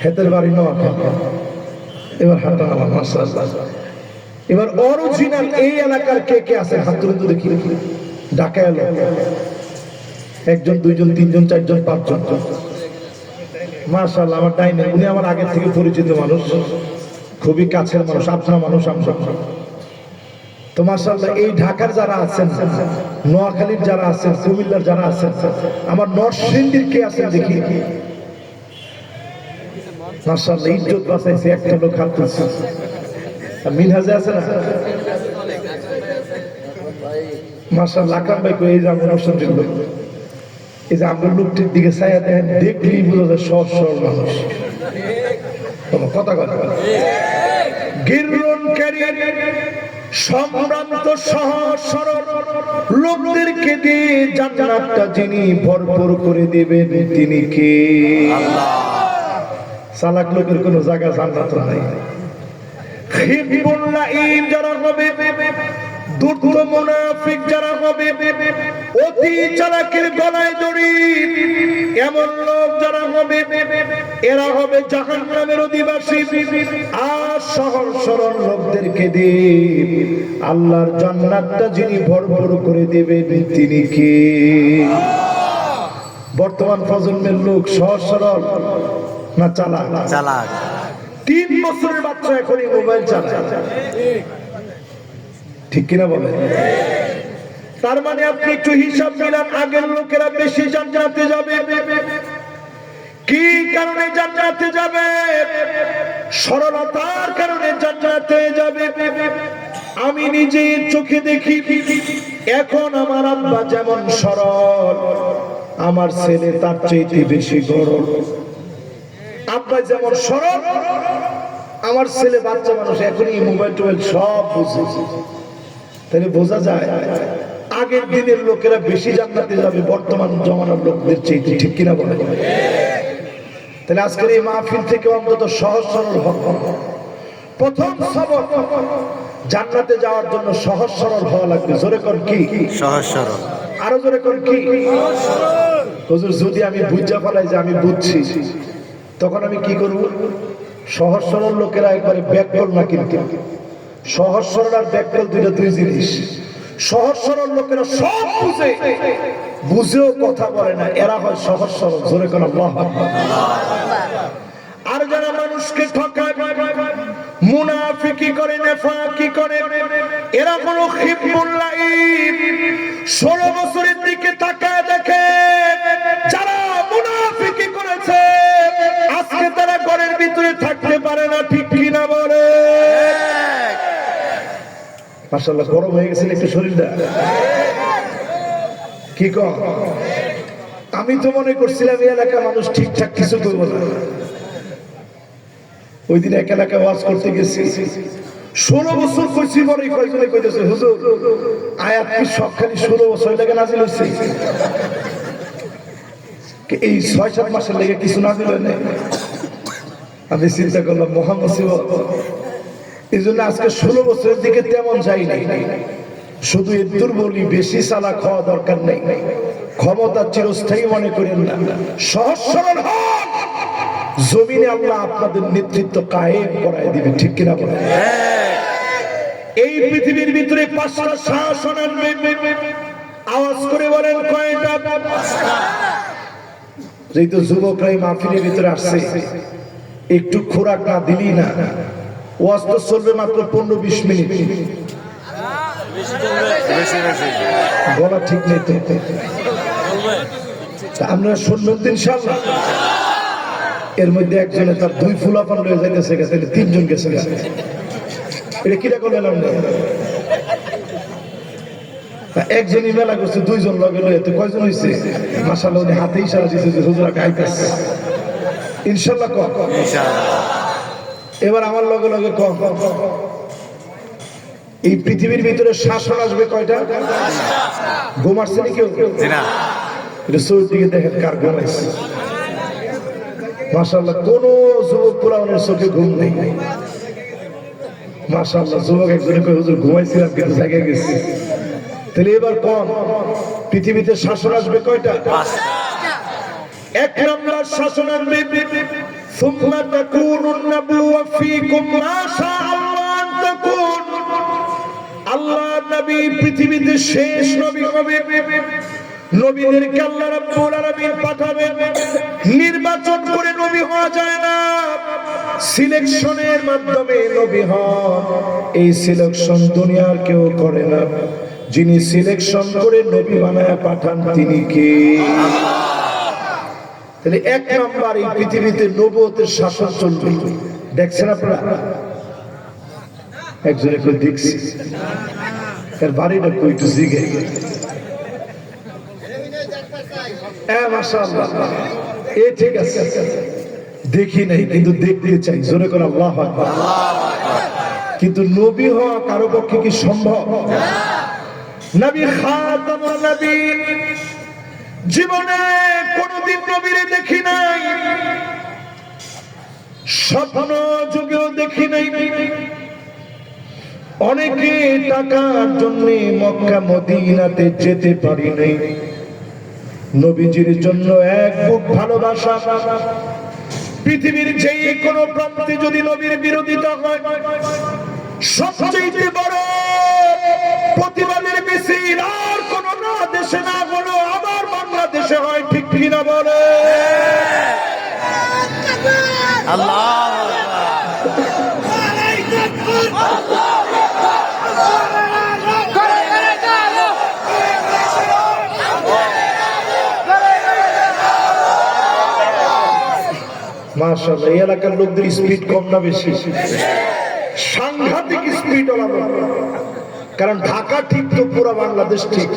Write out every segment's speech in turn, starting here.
হেতের বাড়ি নোয়াখালী। এবার হাঁটা আমার মাশাআল্লাহ। এবার অরিজিনাল এই এলাকার কে কে আছে হাত তুলে তো দেখি। ঢাকা এলো একজন, দুইজন, তিনজন, চারজন, পাঁচজন। মাশাআল্লাহ আমার ডাইনে, উনি আমার আগে থেকে পরিচিত মানুষ, খুবই কাছের মানুষ, আপনার মানুষ আমরা। তো মাশাআল্লাহ এই ঢাকার যারা আছেন, নোয়াখালীর যারা আছেন, কুমিল্লার যারা আছেন, আমার নরসিংদীর কে আছেন দেখি। মাশাআল্লাহ ইজ্জত বাঁচাইছে একটা লোক হাত তুলছে। মিনহাজে আছে না মাশাআল্লাহ। আকরাম ভাই কই এই যে আমার নরসিংদীর লোক, এই যে আমার লোকটির দিকে ছায়া দেখেন, দেখলেই বোঝা যায় সহজ সরল মানুষ। কথা কথা গিররনকারী সম্ভ্রান্ত সহজ সরল লোকদেরকে দিয়ে জান্নাতটা যিনি ভরপুর করে দিবেন তিনি কে? আল্লাহ। চালাক লোকের কোনো জায়গা জান্নাত নাই। খিবুল্লাহ যারা হবে, দুর্দ মুনাফিক যারা হবে, অতি চালাকের গলায় দড়ি এমন লোক যারা হবে, এরা হবে জাহান্নামের অধিবাসী। আর সহজ সরল লোকদেরকে দিয়ে আল্লাহর জান্নাতটা যিনি ভরপুর করে দিবেন তিনি কে? বর্তমান প্রজন্মের লোক সহজ সরল না চালাক? চালাক। 3 বছরের বাচ্চা এখনই মোবাইল চালায়, ঠিক কিনা বলে? তার মানে আপনি একটু হিসাব মিলান, আগের লোকেরা বেশি জান্নাতে যাবে। কি কারণে জান্নাতে যাবে? সরলতার কারণে জান্নাতে যাবে। আমি নিজে চোখে দেখি, এখন আমার আব্বা যেমন সরল, আমার ছেলে তার চাইতে বেশি গরল। আব্বা যেমন সরল, আমার ছেলে বাচ্চা মানুষ এখনই মোবাইল টোবাইল সব বুঝে। তাহলে বোঝা যায় আগের দিনের লোকেরা বেশি জান্নাতে যাবে বর্তমান জমানার লোকদের চাইতে, ঠিক কিনা বলে? তাহলে আজকের এই মাহফিল থেকে অন্তত সহজ সরল হওয়া। প্রথম সবক, জান্নাতে যাওয়ার জন্য সহজ সরল হওয়া লাগবে। জোরে কর কি? সহজ সরল। আরো জোরে কর কি? হুজুর যদি আমি বুঝা ফেলাই যে আমি বুঝছি, তখন আমি কি করব? সহজ সরল লোকেরা একবারে ব্যাককল না, কিন্তু সহজ সরল আর ব্যাককল দুই জিনিস। সহজ সরল লোকেরা সব বুঝে, বুঝেও কথা বলে না, এরা হয় সহজ সরল। জোরে কোন আল্লাহু আকবার। আর যারা মানুষকে ঠকায়, মুনাফিকি করে, নেফাকি করে, এরা হলো খিবুল্লাহ। 16 বছরের দিকে তাকায় দেখে যারা মুনাফিকি করেছে আজকে তারা ঘরের ভিতরে থাকতে পারে না, ঠিক কিনা বলে? মাশাআল্লাহ গরম হয়ে গেছে একটু শরীরটা, কি কর? আমি তো মনে করছিলাম এই এলাকার মানুষ ঠিকঠাক কিছু করবো না। ওই দিন এক এলাকায় ওয়াজ করতে গেছি, 16 বছর কইছি, পরে কয়জনে কইতেছে হুজুর আয়াত কি সব খালি 16 বছর লাগে নাজিল হইছে? এই 6-7 মাসের লেগে কিছু নাজিল হয় নাই? আমি চিন্তা করলাম মহা মুসিবত। এই জন্য আজকে 16 বছরের দিকে তেমন যাই নাই। শুধু এদুর বলি, বেশি চালাক হওয়া দরকার নেই, ক্ষমতা চিরস্থায়ী মনে করেন না। সহজ সরল হন, জমিনে আল্লাহ আপনাদের নেতৃত্ব কায়েম করায় দিবে, ঠিক কিনা বলেন? এই পৃথিবীর ভিতরে 5টা শাসন আনবে। আওয়াজ করে বলেন কয়টা? 5টা। যেহেতু যুবকরা এই মাহফিলের ভিতরে আসছে, একটু খোরাক না দিলি না, ওয়াজ তো চলবে মাত্র 15-20 মিনিট। বলা ঠিক নেই তো, আপনারা শুনবেন তো ইনশাআল্লাহ। এর মধ্যে একজনে তার 2 ফুলাপান লয়ে যাইতেছে, 3জন গেছে। এটা কিরা করলেন? একজনই মেলা করছে, 2জন লগে লয়ে, তো কয়জন হয়েছে? মাশাআল্লাহ উনি হাতে ইশারা দিয়েছে যে হুজুর গাইতেছে ইনশাআল্লাহ। কম এবার আমার লগে লগে কম। এই পৃথিবীর ভিতরে শাসন আসবে কয়টা? ঘুম আসছে নাকি? এটা চোর দিকে দেখেন কার ঘুম আসছে। মাশাআল্লাহ কোন যুবক পুরানের চোখে ঘুম নেই। মাশাআল্লাহ যুবক একজনে কয় হুজুর ঘুমাইছিলাম কিন্তু জায়গায় গেছি। তাহলে এবার কোন পৃথিবীতে শাসন আসবে কয়টা? 5টা। 1 নম্বর শাসন আসবে সুম্মা তাকুনুন নাবুওয়া ফীকুম মা শাআল্লাহ আন তাকুন। আল্লাহ নবী পৃথিবীতে শেষ নবী হবে। নবীদেরকে আল্লাহ রাব্বুল আলামিন পাঠাবেন, নির্বাচন করে নবী হওয়া যায় না, সিলেকশনের মাধ্যমে নবী হন। এই সিলেকশন দুনিয়ার কেউ করে না। যিনি সিলেকশন করে নবী বানায় পাঠান তিনি কে? তাহলে এক নাম্বার এই পৃথিবীতে নবুয়তের শাসন চলবে। দেখছেন আপনারা? একজনে কই দেখছি, এর বাড়িটা কই একটু জিগে। মাশাআল্লাহ, এ ঠিক আছে, দেখি নাই কিন্তু দেখতে চাই। জোরে করে আল্লাহু আকবার। কিন্তু নবী হওয়া কারো পক্ষে কি সম্ভব? নবী খাতামুন নবীন, জীবনে কোনদিন নবীরে দেখি নাই, স্বপ্ন যুগেও দেখি নাই। অনেকে টাকার জন্য মক্কা মদিনাতে যেতে পারি নাই। নবীজির জন্য এক বুক ভালোবাসা। পৃথিবীর যে কোনো প্রান্তে যদি নবীর বিরোধিতা হয়, সবচেয়ে বড় প্রতিবাদের মিছিল আর কোন না দেশে না হলো আবার বাংলাদেশে হয়। ঠিক কিনা বলে? মাশাআল্লাহ, এই এলাকার লোকদের স্পিড কম না বেশি? সাংঘাতিক স্পিড ওলা। কারণ ঢাকা ঠিক তো পুরো বাংলাদেশ ঠিক।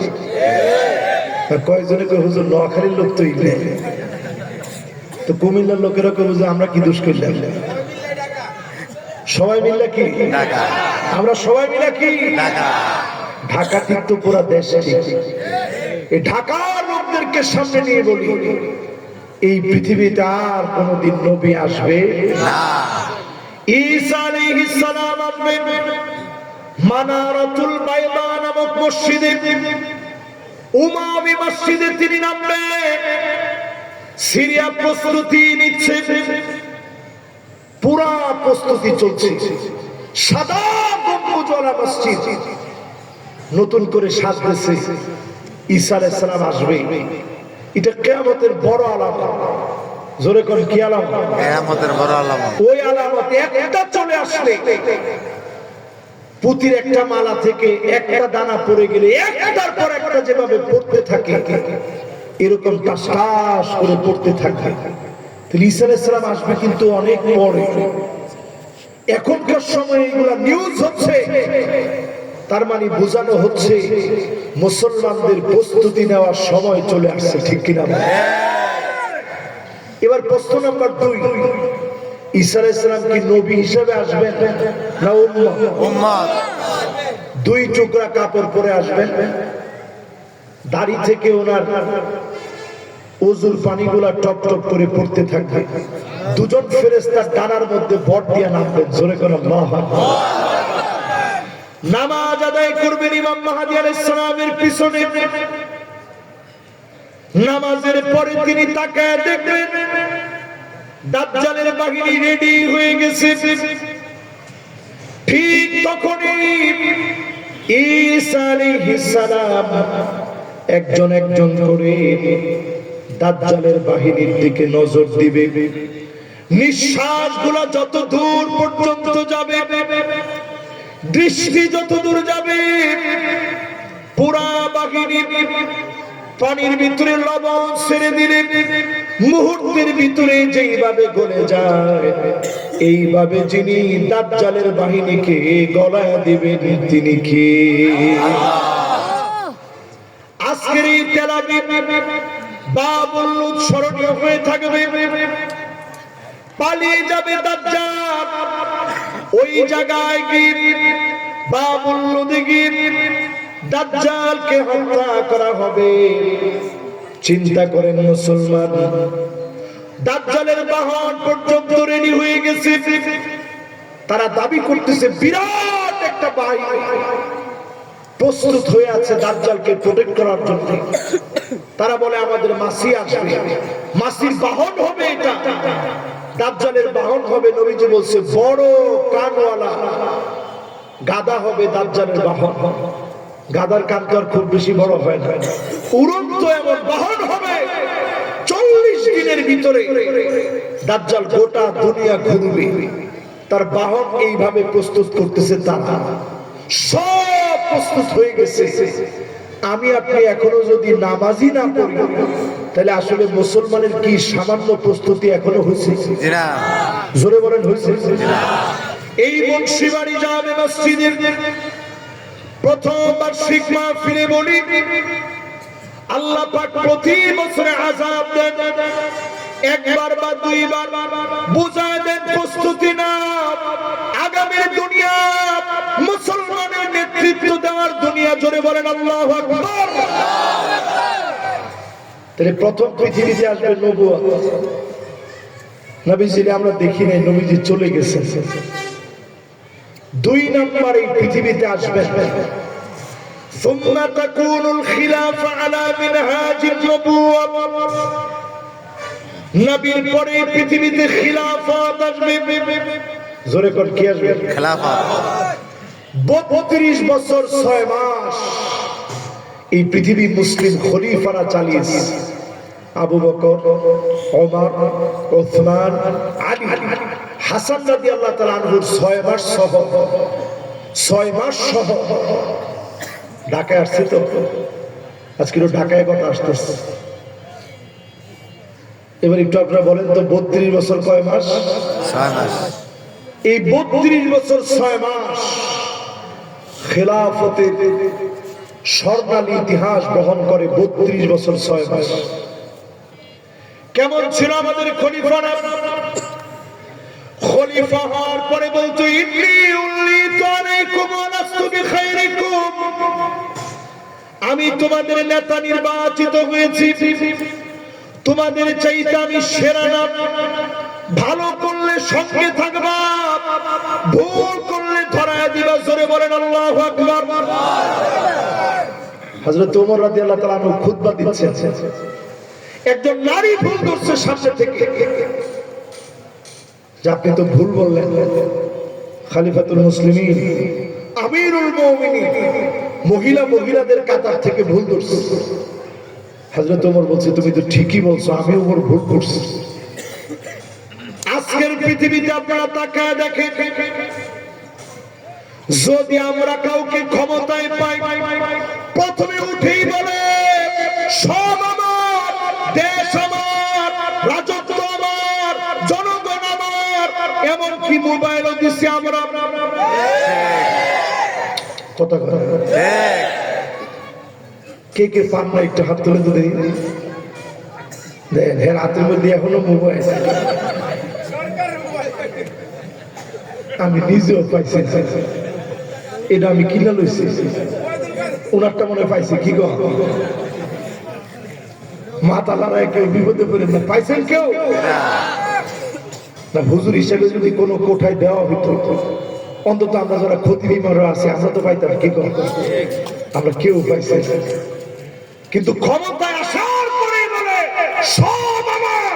কয়েকজনে কই হুজুর নোয়াখালীর লোক তো ইলে, তো কুমিল্লার লোকেরা কই হুজুর আমরা কি দোষ করলাম? সবাই মিলে কি আমরা সবাই মিলে কি ঢাকা ঠিক তো পুরো দেশ ঠিক। এই ঢাকার লোকদেরকে সামনে নিয়ে বলি, এই পৃথিবীতে আর কোনদিন নবী আসবে না। ঈসা আলাইহিস সালাম আসবেন মানারাতুল বাইদা নামক মসজিদে, উমাবি মসজিদে তিনি নামবেন। সিরিয়া প্রস্তুতি নিচ্ছে, পুরা প্রস্তুতি চলছে। সাদা গম্বুজওয়ালা মসজিদ নতুন করে সাজতেছে। ঈসা আলাইহিস সালাম আসবে, এটা কিয়ামতের বড় আলামত। জোরে কোন কি আলামত? কিয়ামতের বড় আলামত। ওই আলামত একটা চলে আসলে পুতির একটা মালা থেকে একটা দানা পড়ে গেলে একটার পর একটা যেভাবে পড়তে থাকে, এরকম টাস টাস করে পড়তে থাকে। তাহলে ঈসা আলাইহিস সালাম আসবে কিন্তু অনেক পরে। এখনকার সময় এগুলা নিউজ হচ্ছে, তার মানে বোঝানো হচ্ছে মুসলমানদের প্রস্তুতি নেওয়ার সময় চলে আসছে। ঠিক কিনা? এবার প্রশ্ন নাম্বার 2, ঈসা আলাইহিস সালাম কি নবী হিসেবে আসবেন না উম্মত? 2 টুকরা কাপড় পরে আসবেন, দাড়ি থেকে ওনার ওযুর পানিগুলা টপ টপ করে পড়তে থাকবে। দুজন ফেরেশতা ডানার মধ্যে বট দিয়ে নামবেন। জোরে করে আল্লাহু আকবার। নামাজ আদায় করবেন ইমাম মাহদী আলাইহিস সালামের পিছনে। নামাজের পরে তিনি তাকায় দেখবেন দাজ্জালের বাহিনী রেডি হয়ে গেছে। ঠিক তখনই ঈসা আলাইহিস সালাম একজন একজন করে দাজ্জালের বাহিনীর দিকে নজর দিবে। নিঃশ্বাসগুলো যত দূর পর্যন্ত যাবে, দৃষ্টি যত দূর যাবে, পুরা বাহিনী পানির ভিতরে লবণ ছেড়ে দিলে মুহূর্তের ভিতরে যেইভাবে গলে যায়, এইভাবে যিনি দাজ্জালের বাহিনীকে গলায় দিবেন তিনি কে? আজকের এই তেল আবিব বাবুল লুদ স্মরণীয় হয়ে থাকবে। পালিয়ে যাবে দাজ্জাল, ওই জায়গায় গিয়ে বাবুল লুদে গিয়ে দাজ্জালকে হত্যা করা হবে। চিন্তা করেন মুসলমান, দাজ্জালের বাহন পর্যন্ত রেডি হয়ে গেছে। তারা দাবি করতেছে বিরাট একটা বাহিনী প্রস্তুত হয়ে আছে দাজ্জালকে প্রোটেক্ট করার জন্য। তারা বলে আমাদের মাসি আসবে, মাসির বাহন হবে এটা। দাজ্জালের বাহন হবে, নবীজি বলছে বড় কানওয়ালা গাধা হবে দাজ্জালের বাহন। গাধার কান তো আর খুব বেশি বড় হয় না, উড়ন্ত এমন বাহন হবে। 40 দিনের ভিতরে দাজ্জাল গোটা দুনিয়া ঘুরবে। তার বাহন এইভাবে প্রস্তুত করতেছে, তারা সব প্রস্তুত হয়ে গেছে। আমি আপনি এখনো যদি নামাজি না পড়ি, তাহলে আসলে মুসলমানের কি সামান্য প্রস্তুতি এখনো হয়েছে? জোরে বলেন হয়েছে? এই মুন্সিবাড়ি জামে মসজিদের প্রথম বার্ষিক মাহফিলে বলি, আল্লাহ পাক প্রতি বছরে আযাব দেন, একবার বা দুইবার বুঝায় দেন প্রস্তুতি না। আগামী দুনিয়া মুসলমানের নেতৃত্ব দেওয়ার দুনিয়া। জোরে বলেন আল্লাহু আকবার। তাহলে প্রথম পৃথিবীতে আসবে নবুয়ত। নবীজি আমরা দেখি নাই, নবীজি চলে গেছেন। 2 নম্বর এই পৃথিবীতে আসবে ثم تكون الخلافة على منهاج النبوة। নবীর পরে পৃথিবীতে খিলাফত আসবে। জোরে কোন কি আসবে? খিলাফত। 32 বছর 6 মাস এই পৃথিবী মুসলিম খলিফারা চালিয়েছে। আবু বকর, ওমর, উসমান, আলী, হাসান রাদিয়াল্লাহু তাআলা আনহুর 6 মাস সহ ঢাকায় আসছে। তো আজকে ঢাকায় কথা আসতেছে। এবার একটু আপনারা বলেন তো 32 বছর কয় মাস? 6 মাস। এই 32 বছর 6 মাস খেলাফতের স্বর্ণালী ইতিহাস বহন করে। 32 বছর 6 মাস কেমন ছিল আমাদের খলিফারা? খলিফা হওয়ার পরে বলতো ইন্নী উল্লিতু আলাইকুম ওয়া লাস্তু বিখাইরিকুম, আমি তোমাদের নেতা নির্বাচিত হয়েছি, তোমাদের চাইতে আমি সেরা না। ভালো করলে সঙ্গে থাকবা, ভুল করলে ধরায় দিবা। জোরে বলেন আল্লাহু আকবার। হযরত ওমর রাদিয়াল্লাহু তাআলা আনহু খুতবা দিচ্ছেন, একজন নারী ভুল করছে সামনে থেকে, যে আপনি তো ভুল বললেন, খলিফাতুল মুসলিমিন, আমিরুল মুমিনিন, মহিলাদের কাতার থেকে ভুল করছে। হযরত ওমর বলছে তুমি তো ঠিকই বলছো, আমি ওমর ভুল করছি। আজকের পৃথিবীতে আপনারা তাকায় দেখেন, যদি আমরা কাউকে ক্ষমতায় পাই, প্রথমে উঠেই বলে সব আমার, দেশ আমার, রাজত্ব আমার, জনগণ আমার, এমনকি মোবাইলও দিচ্ছি আমরা। কথা কে কে পান না একটু হাত তুলে তো দেখি। দেখেন এর হাতের মধ্যে এখনো মোবাইল, আমি নিজেও পাইছি। এটা আমি কিনা লইছি, ওনারটা মনে পাইছি। কি গো মাথা লড়াই কেউ বিপদে পড়ে না, পাইছেন কেউ না? হুজুর হিসেবে যদি কোনো কোঠায় দেওয়া হইতো, অন্তত আমরা যারা ক্ষতি বিমারও আছে আমরা তো পাইতাম। কি গো আমরা কেউ পাইছি। কিন্তু ক্ষমতায় আসার পরে বলে সব আমার,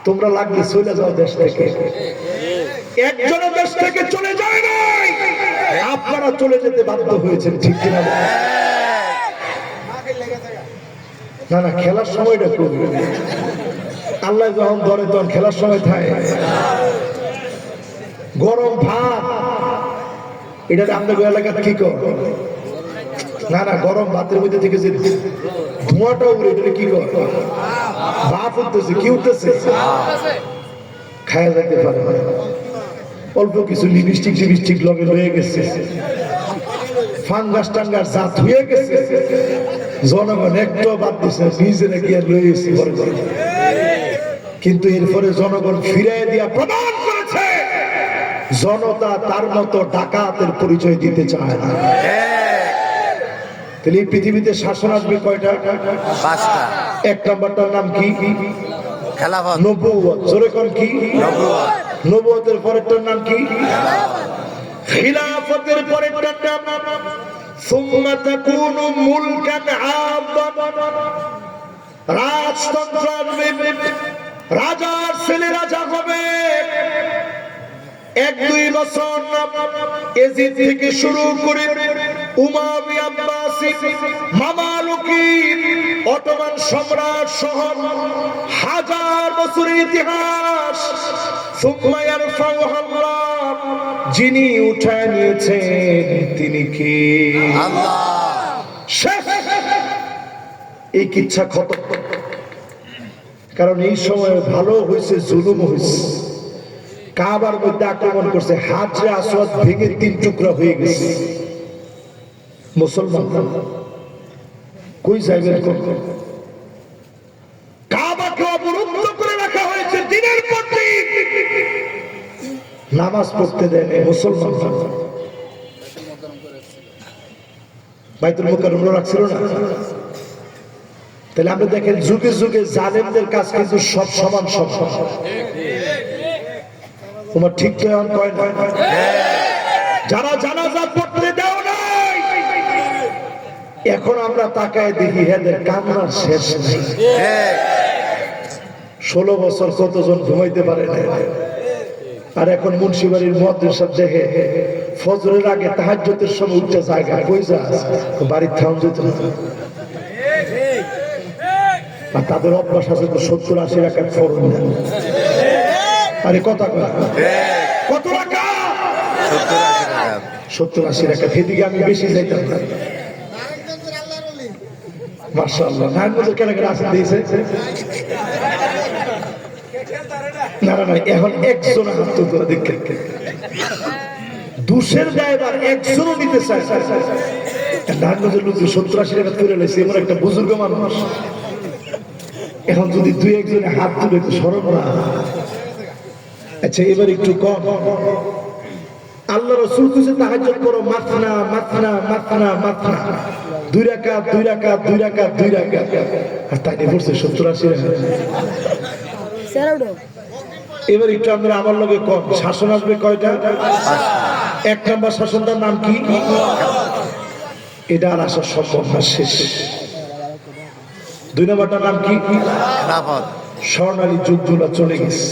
তোমরা লাগলে চলে যাও দেশ থেকে। একজন দেশ থেকে চলে যায় নাই, আপনারা চলে যেতে বাধ্য হয়েছেন। ঠিক কিনা? না না, খেলার সময়টা করবে আল্লাহ যখন ধরে তখন খেলার সময় থাকে। গরম ভাত এটা আমাদের এলাকার কি কর? না না, গরম ভাতের মধ্যে থেকে যে ধোঁয়াটা উড়ে, এটা কি কর? ভাত উঠতেছে। কি উঠতেছে? খায়া যেতে পারে অল্প কিছু লিপস্টিক লগে রয়ে গেছে, ফাঙ্গাস টাঙ্গাস জাত হয়ে গেছে। জনগণ একটু বাদ দিচ্ছে, নিজেরা গিয়ে লয়েছে। কিন্তু এরপরে জনগণ ফিরাই দিয়া প্রমাণ করেছে জনতা তার মতো ডাকাতের পরিচয় দিতে চায় না। তাহলে এই পৃথিবীতে শাসন আসবে কয়টা? 5টা। এক নাম্বারটার নাম কি? খেলাফত, নবুয়ত। জোরে কোন কি? নবুয়ত। নবুয়তের পরেরটার নাম কি? খিলাফতের পরেরটার নাম সুম্মা তাকুনু মুলকান আযম, রাজতন্ত্র আসবে। রাজার ছেলে রাজা হবে। 1-2 বছর এজিদ থেকে শুরু করে উমাইয়া আব্বাসি মামালুকি অটোমান সম্রাট সহ হাজার বছরের ইতিহাস সুম্মা ইয়ারফাউহু আল্লাহ, যিনি উঠায় নিয়েছেন তিনি কে? আল্লাহ। এই কিচ্ছা খতম। কারণ এই সময় ভালো হয়েছে, জুলুম হয়েছে। কাবার মধ্যে আক্রমণ করছে, হাজরে আসওয়াদ ভেঙে 3 টুকরা হয়ে গেছে। মুসলমান কই যাইবেন? কাবাকে অবরুদ্ধ করে রাখা হয়েছে দিনের পর দিন, নামাজ পড়তে দেয় না মুসলমান। বাইতুল মুকাররম রাখছিল না? তাহলে আপনি দেখেন যুগে যুগে জালেমদের কাজ কিন্তু সব সমান, সব সমান। তোমার ঠিক কয় না? যারা জানাজা পড়তে দাও নাই, এখন আমরা তাকায় দেখি এদের কান্নার শেষ নেই। 16 বছর কতজন ঘুমাইতে পারে না। আর এখন মুন্সিবাড়ির মুয়াজ্জিন সাহেব দেখে ফজরের আগে তাহাজ্জুদের সময় উঠতে জায়গা কই যা বাড়ির থাম যেত না। আর তাদের অভ্যাস আছে তো 70-80 রাকাত ফরজ না। আরে কথা কত টাকা? 70-80 রাকাত। সেদিকে আমি বেশি যাইতাম না। মাশাআল্লাহ, নারায়ণগঞ্জের কেন আসে দিয়েছে না না, এখন একজন হাত তোলা দেখে দুশের দায়বার একজনও নিতে চায়। নারায়ণগঞ্জের লোক 70-80 টাকা তুলে লেছে, এমন একটা বুজুর্গ মানুষ। এখন যদি 2-1 হাত তুলে তো সরব না। আচ্ছা, এবার একটু কম। আল্লাহ রাসূল কইছে তাহাজ্জুদ করো মাথনা মাথনা মাথনা মাথনা, 2 রাকাত 2 রাকাত 2 রাকাত 2 রাকাত। আর তাই পড়ছে 70-80 রাকাত। এবার একটু আমরা আমার লগে কম। শাসন আসবে কয়টা? 1 নম্বর শাসনটার নাম কি? এটা আর আসার সম্ভব না, শেষ। 2 নম্বরটার নাম কি? স্বর্ণালী যুগগুলো চলে গেছে।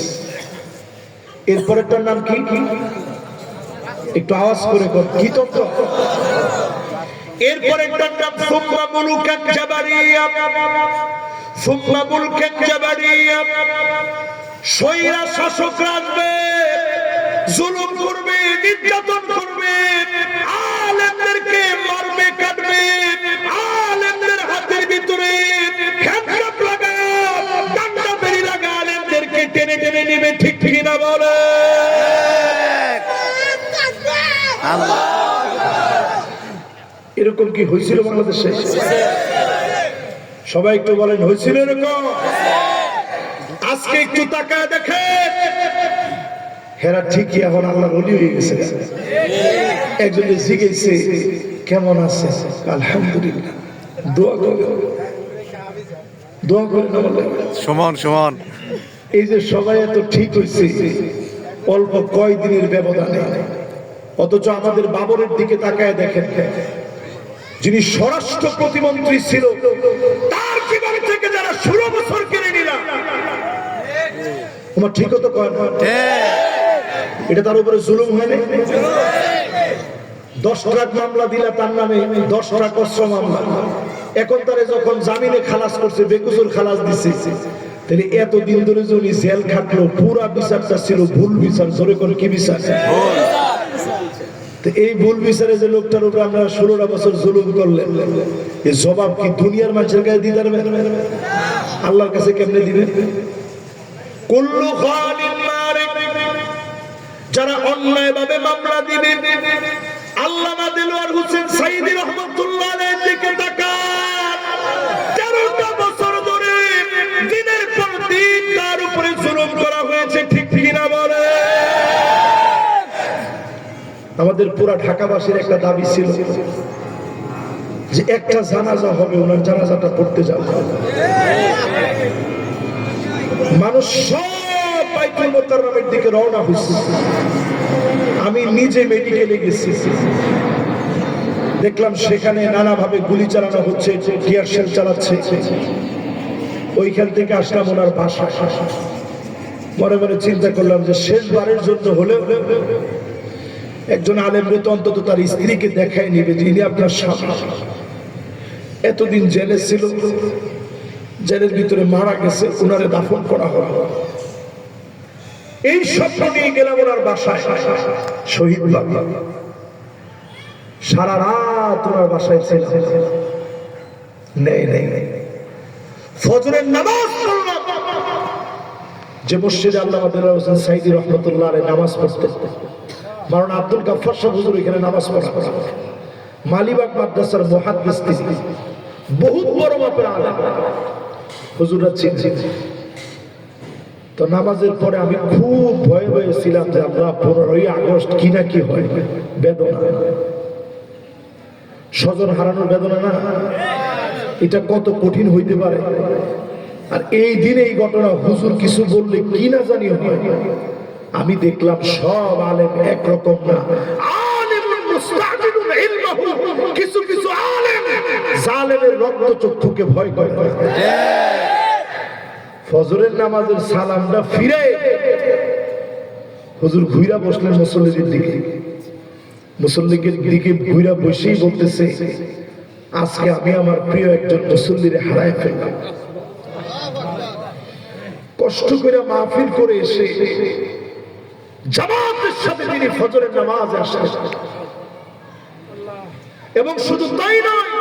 এরপরেরটার নাম কি? একটু আওয়াজ করে কর, কি তন্ত্র? এরপরেরটার নাম সুম্মা মুলুকান জাবারিয়া। সুম্মা মুলুকান জাবারিয়া। সৈরা শাসকরা আসবে, জুলুম করবে, নির্যাতন করবে, আলেমদেরকে মারবে, কাটবে, আলেমদের হাতের ভিতরে হ্যান্ডকাপ লাগা, ডান্ডা বেরি লাগা, আলেমদেরকে টেনে টেনে নেবে। ঠিক ঠিক না বলে? এরকম কি হয়েছিল বাংলাদেশে? সবাই একটু বলেন, হয়েছিল এরকম? আজকে একটু তাকায় দেখে, হেরা ঠিকই এখন আল্লাহর ওলি হয়ে গেছে। একজনে জিজ্ঞেসে কেমন আছে? আলহামদুলিল্লাহ। দোয়া করে, দোয়া করে না বলে সমান সমান। এই যে সবাই এত ঠিক হয়েছে অল্প কয়দিনের ব্যবধানে, অথচ আমাদের বাবরের দিকে তাকায় দেখেন, যিনি স্বরাষ্ট্র প্রতিমন্ত্রী ছিল, তার জীবন থেকে যারা 16 বছর কেড়ে নিলাম। তোমার ঠিক তো কয় না? এটা তার উপরে জুলুম হয় না? 10 ট্রাক মামলা দিলা তার নামে, 10 ট্রাক অস্ত্র মামলা। এখন তারে যখন জামিনে খালাস করছে, বেকসুর খালাস দিচ্ছে, তাহলে এতদিন ধরে যদি জেল খাটলো, পুরা বিচারটা ছিল ভুল বিচার। জোরে করে কি বিচার? এই ভুল বিচারে যে লোকটার উপরে আমরা 16টা বছর জুলুম করলেন, এই জবাব কি দুনিয়ার মানুষের কাছে দিতে পারবেন? আল্লাহর কাছে কেমনে দিবেন? কুল্লু খালিন মারিক, যারা অন্যায় ভাবে মামলা দিবে। আল্লামা দিলওয়ার হোসেন সাইদি রহমাতুল্লাহ আলাইহির দিকে তাকান। 13টা বছর ধরে দিনের পর দিন তার উপরে জুলুম করা হয়েছে। ঠিক ঠিক না বলে? আমাদের পুরা ঢাকাবাসীর একটা দাবি ছিল যে একটা জানাজা হবে, ওনার জানাজাটা পড়তে যাবো। মানুষ সব বাইতুল মুকাররমের দিকে রওনা হয়েছে। আমি নিজে মেডিকেলে গেছি, দেখলাম সেখানে নানাভাবে গুলি চালানো হচ্ছে, টিয়ার শেল চালাচ্ছে। ওইখান থেকে আসলাম ওনার বাসা। মনে মনে চিন্তা করলাম যে শেষবারের জন্য হলেও একজন আলেমকে তো অন্তত তার স্ত্রীকে দেখাই নিবে, যিনি আপনার স্বামী, এতদিন জেলে ছিল, জেলের ভিতরে মারা গেছে, উনারে দাফন করা হলো। এই স্বপ্ন নিয়ে গেলাম ওনার বাসায়, শহীদ বাবা। সারা রাত ওনার বাসায় ছিলাম, নেই নেই ফজরের নামাজ পড়লাম যে মসজিদে আল্লামা দেলোয়ার হোসেন সাইদি রহমতুল্লাহ আলাইহি নামাজ পড়তেন। মাওলানা আব্দুল গাফফার সাহেব হুজুর এখানে নামাজ পড়া, মালিবাগ মাদ্রাসার মুহাদ্দিস, তিনি বহুত বড় মাপের আলেম, হুজুররা চিনছেন। তো নামাজের পরে আমি খুব ভয়ে ভয়ে ছিলাম যে আল্লাহ 15ই আগস্ট কি না কি হয়, বেদনা, স্বজন হারানোর বেদনা না, এটা কত কঠিন হইতে পারে। আর এই দিনে এই ঘটনা, হুজুর কিছু বললে কি না জানি হয়। আমি দেখলাম সব আলেম একরকম না, কিছু কিছু আলেম জালেমের রক্তচক্ষুকে ভয় করে। ফজরের নামাজের সালামটা ফিরে হুজুর ঘুরা বসলেন মুসল্লিদের দিকে, মুসল্লিদের দিকে ঘুরা বসেই বলতেছে, আজকে আমি আমার প্রিয় একজন মুসল্লিরে হারায় ফেললাম। কষ্ট করে মাহফিল করে এসে জামাতের সাথে তিনি ফজরের নামাজে আসেন, এবং শুধু তাই নয়,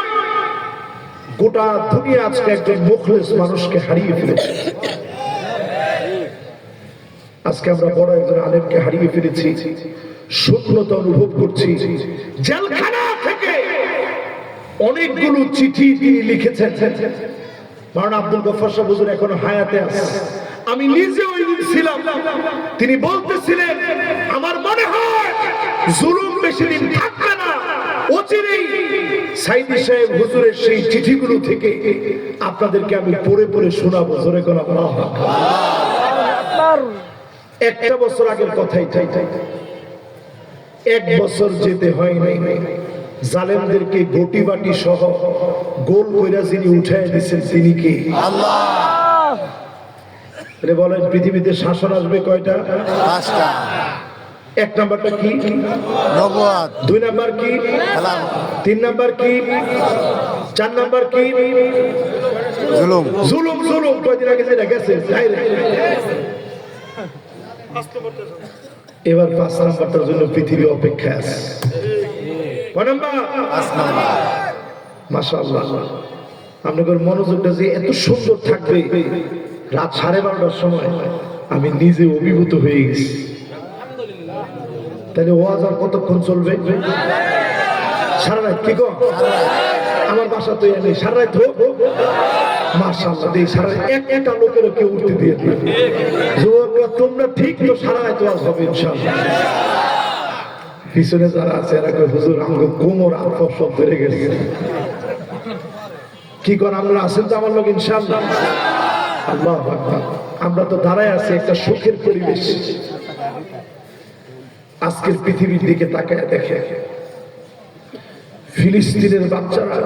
গোটা দুনিয়া আজকে একজন মুখলেস মানুষকে হারিয়ে ফেলেছে। আজকে আমরা বড় একজন আলেমকে হারিয়ে ফেলেছি, শূন্যতা অনুভব করছি। জেলখানা থেকে অনেকগুলো চিঠি তিনি লিখেছেন। মাওলানা আব্দুল গফফার সাহেব হুজুর এখনো হায়াতে আছে, আমি নিজে ওই দিন ছিলাম। তিনি বলতেছিলেন, আমার মনে হয় জুলুম বেশি দিন থাকবে না, অচিরেই সাইদি সাহেব হুজুরের সেই চিঠিগুলো থেকে আপনাদেরকে আমি পড়ে পড়ে শোনাবো। জোরে কোন আল্লাহু আকবার। একটা বছর আগের কথাই, এক বছর যেতে হয় নাই, জালেমদেরকে গটি বাটি সহ গোল কইরা যিনি উঠায় দিচ্ছেন তিনি কে? আল্লাহ। বলেন পৃথিবীতে শাসন আসবে কয়টা? 5টা। এক নাম্বারটা কি? নবুয়ত। 2 নাম্বার কি? খেলাফত। 3 নাম্বার কি? 4 নাম্বার কি? জুলুম। জুলুম জুলুম কয়দিন আগে যেটা গেছে এবার 5 নাম্বারটার জন্য পৃথিবী অপেক্ষা আছে। কয় নাম্বার? 5 নাম্বার। মাশাআল্লাহ, আপনাদের মনোযোগটা যে এত সুন্দর থাকবে, রাত 12:30টার সময় আমি নিজে অভিভূত হয়ে গেছি। তাহলে ওয়াজ আর কতক্ষণ চলবে? সারা রাত। কি গো, আমার বাসা তো এনে সারা রাত হোক। মাশাআল্লাহ, এই সারা একটা লোকেরও কেউ উঠতে দিয়ে দিবে। তোমরা ঠিক তো সারা রাত ওয়াজ হবে ইনশাআল্লাহ। পিছনে যারা আছে এরা কয় হুজুর আমাকে কোমর আফর সব ধরে গেছে। কি কর, আমরা আছেন তো আমার লোক ইনশাআল্লাহ। আল্লাহু আকবার। আমরা তো দাঁড়ায় আছি একটা সুখের পরিবেশ। আজকের পৃথিবীর দিকে তাকায় দেখে, ফিলিস্তিনের বাচ্চারা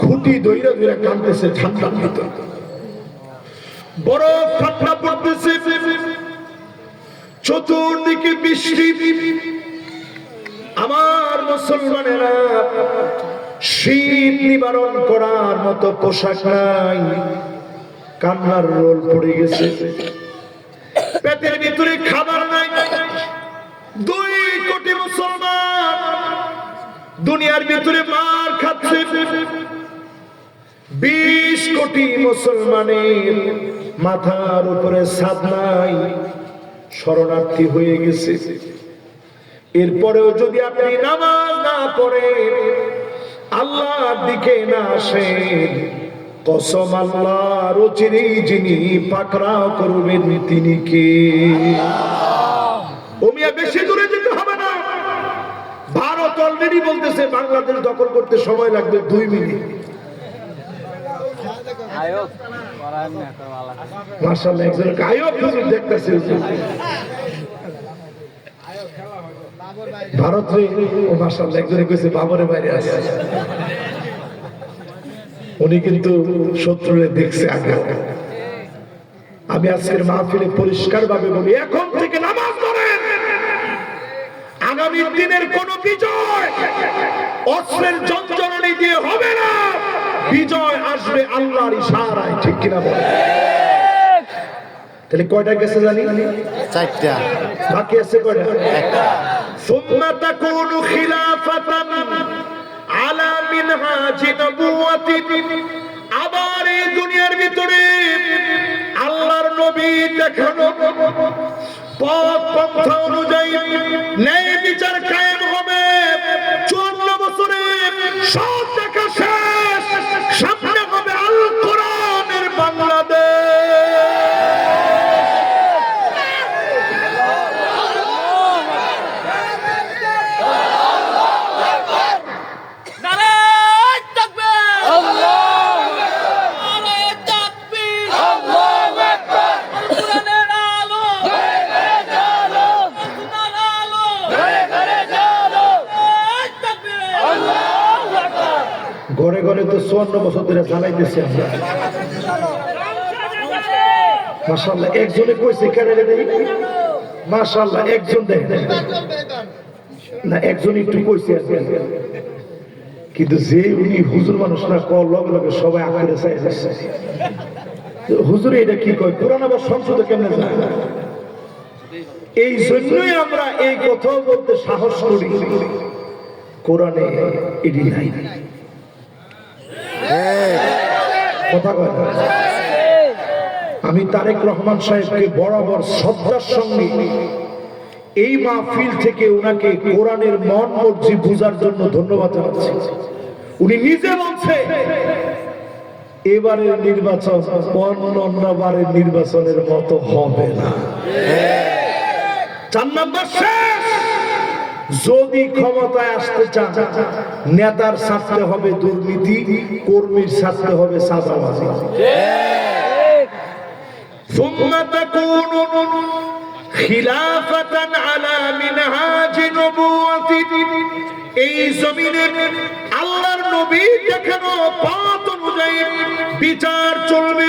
খুঁটি দইরা দইরা কাঁদতেছে ঠান্ডার ভিতর, বরফ ঠান্ডা পড়তেছে, চতুর্দিকে বৃষ্টি। আমার মুসলমানেরা শীত নিবারণ করার মতো পোশাক নাই, কান্নার রোল পড়ে গেছে, পেটের ভিতরে খাবার নাই। 2 কোটি মুসলমান দুনিয়ার ভিতরে মার খাচ্ছে। 20 কোটি মুসলমানের মাথার উপরে ছাদ নাই, শরণার্থী হয়ে গেছে। এরপরেও যদি আপনি নামাজ না পড়েন, আল্লাহর দিকে না আসেন, কসম আল্লাহর, অচিরেই যিনি পাকড়াও করবেন তিনি কে? ও মিয়া, বেশি দূরে যেতে হবে না। ভারত অলরেডি বলতেছে বাংলাদেশ দখল করতে সময় লাগবে 2 মিনিট। মাশাআল্লাহ, একজন গায়ক হুজুর দেখতেছে ভারত ও মাশাআল্লাহ, একজনে কইছে বাবরে বাইরে আছে। উনি কিন্তু শত্রুরে দেখছে আগে। আমি আজকের মাহফিলে পরিষ্কার ভাবে বলি, এখন থেকে নামাজ পড়েন। আগামী দিনের কোন বিজয় অস্ত্রের যন্ত্রণানি দিয়ে হবে না, বিজয় আসবে আল্লাহর ইশারায়। ঠিক কিনা বলেন? তাহলে কয়টা গেছে জানি? 4টা। বাকি আছে কয়টা? 1টা। সুম্মা তাকুনু খিলাফাতান আলা মিনহাজি নবুওয়াতি। আবার এই দুনিয়ার ভিতরে আল্লাহর নবী দেখানো পথ পন্থা অনুযায়ী ন্যায় বিচার কায়েম হবে। 54 বছরে সব দেখা শেষ, সামনে হবে আল কোরআনের বাংলাদেশ। ঘরে ঘরে তো 54 বছর ধরে জ্বালাইতেছি আমরা। মাশাআল্লাহ, একজনে কইছে কেন রে? মাশাআল্লাহ, একজন দেখেন না, একজন একটু কইছে আর কিন্তু যে উনি হুজুর মানুষ না, কল লগে লগে সবাই আঁকড়ে চাই যাচ্ছে। হুজুর এটা কি কয়? কোরআন আবার সংসদে কেমনে যায়? এই জন্যই আমরা এই কথা বলতে সাহস করি, কোরআনে এটি নাই। কথা কয় না? আমি তারেক রহমান সাহেবকে বরাবর শ্রদ্ধার সঙ্গে এই মাহফিল থেকে উনাকে কোরআনের মন মর্জি বুঝার জন্য ধন্যবাদ জানাচ্ছি। উনি নিজে বলছে এবারের নির্বাচন অন্যবারের নির্বাচনের মতো হবে না। 4 নম্বর শেষ। যদি ক্ষমতায় আসতে চান, নেতার ছাড়তে হবে দুর্নীতি, কর্মীর ছাড়তে হবে চাঁদাবাজি। সুম্মা তাকুনু খিলাফাতান আলা মিনহাজি নবুওয়াতি। এই জমিনে আল্লাহর নবী দেখানো পথ অনুযায়ী বিচার চলবে।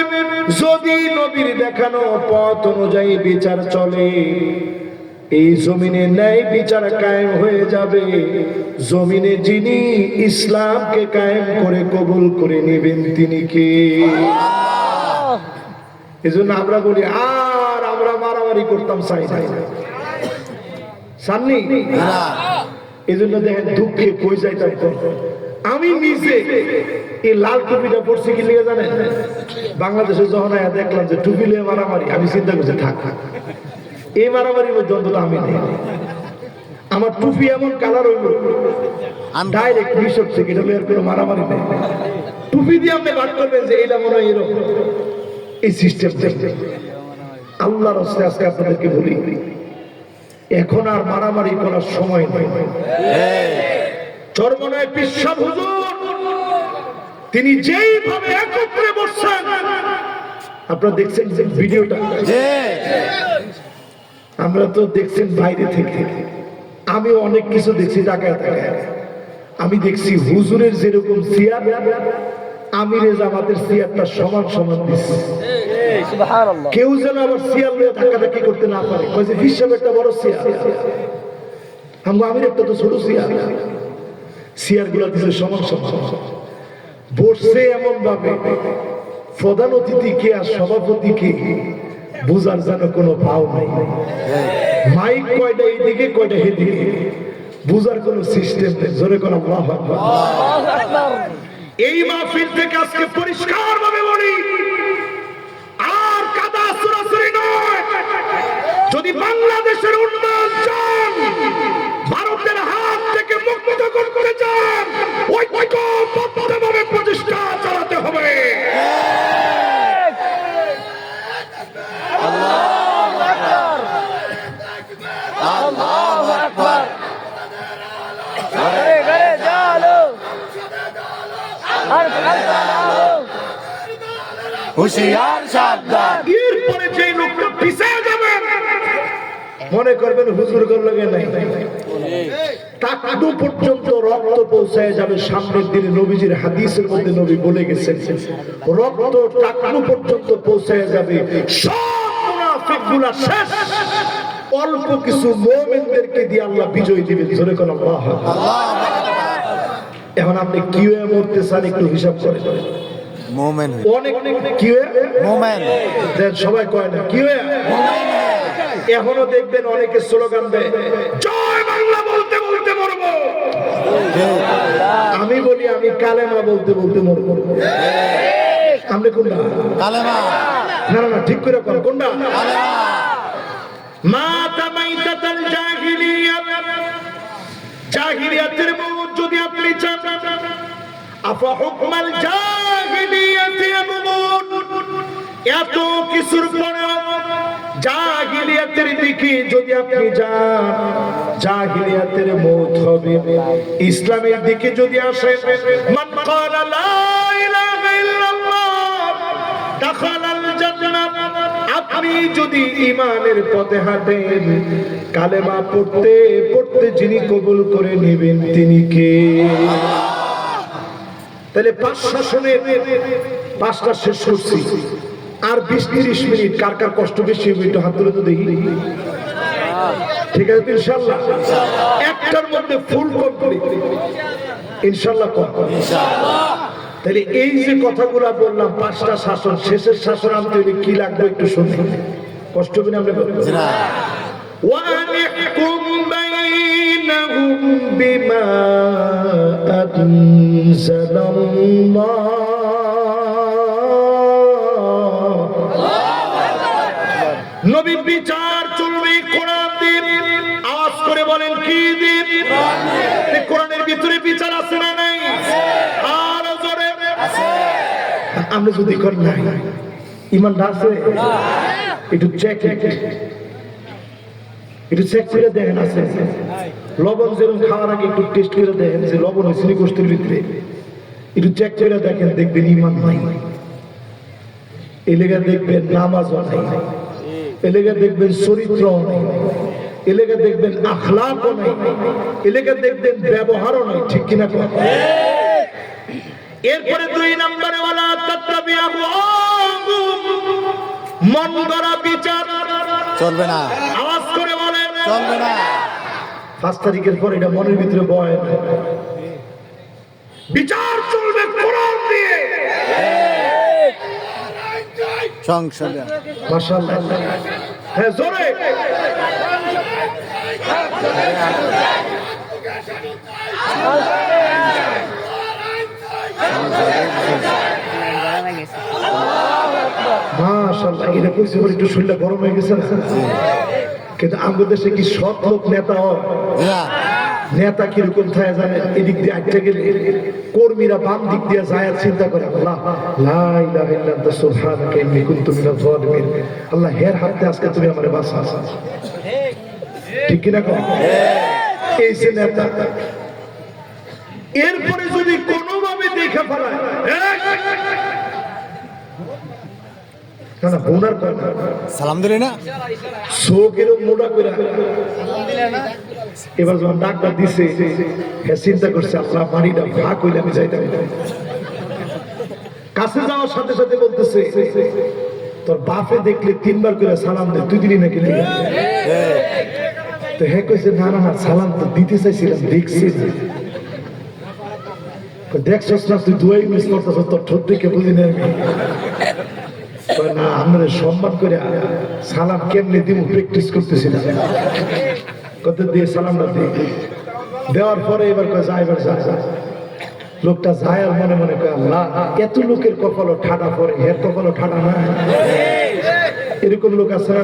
যদি নবীর দেখানো পথ অনুযায়ী বিচার চলে, এই জমিনে ন্যায় বিচার কায়েম হয়ে যাবে। জমিনে যিনি ইসলামকে কায়েম করে কবুল করে নেবেন তিনি কে? এজন্য আমরা বলি আর আমরা মারামারি করতাম চাই না, সামনে। এজন্য দেখেন দুঃখে কই যাইতাম। আমি নিজে এই লাল টুপিটা পড়ছি কি লিগে জানেন? বাংলাদেশে যখন দেখলাম যে টুপি লিয়ে মারামারি, আমি চিন্তা করছি থাক, এই মারামারির মধ্যে অন্তত আমি নেই। আমার টুপি এমন কালার হইল ডাইরেক্ট কৃষক থেকে, এটা এর কোনো মারামারি নেই। টুপি দিয়ে আপনি বাদ করবেন যে এটা মনে হয় এরকম, এই সিস্টেম। আল্লাহর রাস্তায় আজকে আপনাদেরকে বলি, এখন আর মারামারি করার সময় নেই। চরমনায় পিসাব হুজুর তিনি যেইভাবে একত্রে বসছেন, আপনারা দেখছেন যে ভিডিওটা, আমরা তো দেখছেন বাইরে থেকে। আমি অনেক কিছু দেখছি তাকায় তাকায়। আমি দেখছি হুজুরের যেরকম চেয়ার, আমিরে জামাতের চেয়ারটা সমান সমান দিচ্ছে। কেউ যেন আবার চেয়ার নিয়ে ধাক্কাধাক্কি করতে না পারে। হিসাবে একটা বড় চেয়ার, আমির একটা তো ছোট চেয়ার। চেয়ার গুলা দিচ্ছে সমান সমান বসছে এমন ভাবে, প্রধান অতিথি কে আর সভাপতি কে বুঝার যেন কোনো ভাও নাই। মাইক কয়টা এইদিকে কয়টা এদিকে, বুঝার কোন সিস্টেম নেই। জোরে কোন আল্লাহু আকবার। এই মাহফিল থেকে আজকে পরিষ্কার ভাবে বলি, আর কাদা ছুড়াছুড়ি নয়। যদি বাংলাদেশের উন্নয়ন চান, ভারতের হাত থেকে মুক্ত করতে চান, ঐক্যবদ্ধভাবে প্রচেষ্টা চালাতে হবে। হুশিয়ার সাবধান। এরপরে যে লোকটা পিছিয়ে যাবে, মনে করবেন হুজুর গল্লগে নাই। টাকনু পর্যন্ত রক্ত পৌঁছায় যাবে সামনের দিনে। নবীজির হাদিসের মধ্যে নবী বলে গেছেন রক্ত টাকনু পর্যন্ত পৌঁছায় যাবে। সব মুনাফিকগুলা শেষ, অল্প কিছু মুমিনদেরকে দিয়ে আল্লাহ বিজয় দিবেন। জোরে কোন আল্লাহ। এখন আপনি কি হয়ে মরতে চান একটু হিসাব করেন। মোমেন অনেক কি হয়ে মোমেন দেন, সবাই কয় না কি হয়ে। এখনো দেখবেন অনেকে স্লোগান দেয় জয় বাংলা বলতে বলতে মরবো। আমি বলি আমি কালেমা বলতে বলতে মরবো। আপনি কোনটা? কালেমা। না না না, ঠিক করে কোন কোনটা? কালেমা। মা তামাইতাতাল জাহিলিয়াত, জাহিলিয়াতের মওত যদি আপনি চান, আফা হুকমাল জাহিলিয়াতি ইয়াবগুন, এত কিছুর পরেও জাহিলিয়াতের দিকে যদি আপনি যান, জাহিলিয়াতের মওত হবে। ইসলামের দিকে যদি আসেন, মান ক্বালা লা ইলাহা ইল্লাল্লাহ দাখালাল জান্নাহ, আপনি যদি ঈমানের পথে হাঁটেন, কালেমা পড়তে পড়তে যিনি কবুল করে নেবেন তিনি কে? তাহলে 5টা শুনে 5টা শেষ করছি। আর 20-30 মিনিট কার কার কষ্ট বেশি হবে একটু হাত তুলে তো দেখি। ঠিক আছে তো ইনশাআল্লাহ? একটার মধ্যে ফুল কমপ্লিট ইনশাআল্লাহ। তাহলে এই যে কথাগুলো বললাম 5টা শাসন, শেষের শাসন আনতে হলে কি লাগবে একটু শুনি। কষ্ট হবে না? আমরা وَأَنِحْكُمْ بَيْنَهُمْ بِمَا أَنزَلَ اللَّهُ, নবী বিচার চলবে কোরআন দিয়ে। আওয়াজ করে বলেন কি দিয়ে? কোরআনের ভিতরে বিচার আছে না নাই? আর জোরে আছে। আমরা যদি করি নাই ঈমান আছে একটু চেক করে দেখেন আছে। লবণ যেরকম খাওয়ার আগে একটু টেস্ট করে দেখেন যে লবণ হয়েছে গোষ্ঠীর ভিতরে, একটু চেক করে দেখেন, দেখবেন ঈমান নাই। এলাকা দেখবেন নামাজও নাই, এলাকা দেখবেন চরিত্র নাই, এলাকা দেখবেন আখলাকও নাই, এলাকা দেখবেন ব্যবহারও নাই। ঠিক কিনা? এরপরে 2 নম্বরে ওয়ালা তাত্তাবিউ মন গড়া বিচার চলবে না। আওয়াজ করে বলেন চলবে না। 5 তারিখের পর এটা মনের ভিতরে বয়। বিচার চলবে কোরআন দিয়ে। সংসদে মাশাআল্লাহ। হ্যাঁ জোরে। মাশাআল্লাহ। এটা কইছে বলে একটু শরীরটা গরম হয়ে গেছে না? কিন্তু আমাদের দেশে কি সৎ লোক নেতা হয়? নেতা কিরকম থাকে জানে? এদিক দিয়ে আটটা গেলে কর্মীরা বাম দিক দিয়ে যায় আর চিন্তা করে আল্লাহ লা ইলাহা ইল্লা আনতা সুবহানাকা ইন্নী কুনতু মিনাজ জালিমিন। আল্লাহ হের হাতে আজকে তুমি আমারে বাঁচাও। ঠিক কিনা? এই যে নেতা। এরপরে যদি কোনোভাবে দেখে ফেলায় না বোনার কথা সালাম দিলে না, চোখেরও মোড়া করে। এবার যখন ডাক্তার দিছে হ্যাঁ চিন্তা করছে আপনার বাড়িটা ভাগ হইলে আমি যাইতাম। কাছে যাওয়ার সাথে সাথে বলতেছে তোর বাপে দেখলে 3 বার করে সালাম দে, তুই দিলি নাকি? তো হ্যাঁ কইছে না না না সালাম তো দিতে চাইছিলাম, দেখছি দেখছস না তুই দুয়াই মিস করতেছ, তোর ঠোঁট দেখে বুঝি না। না আমরা সম্মান করে সালাম কেমনে দিব প্র্যাকটিস করতেছিলাম। কত দিয়ে সালামটা দিই দেওয়ার পরে এবার লোকটা যায় আর মনে মনে কয় আল্লাহ এত লোকের কপালও ঠাডা পরে, এর কপালও ঠাডা না। এরকম লোক আছে না?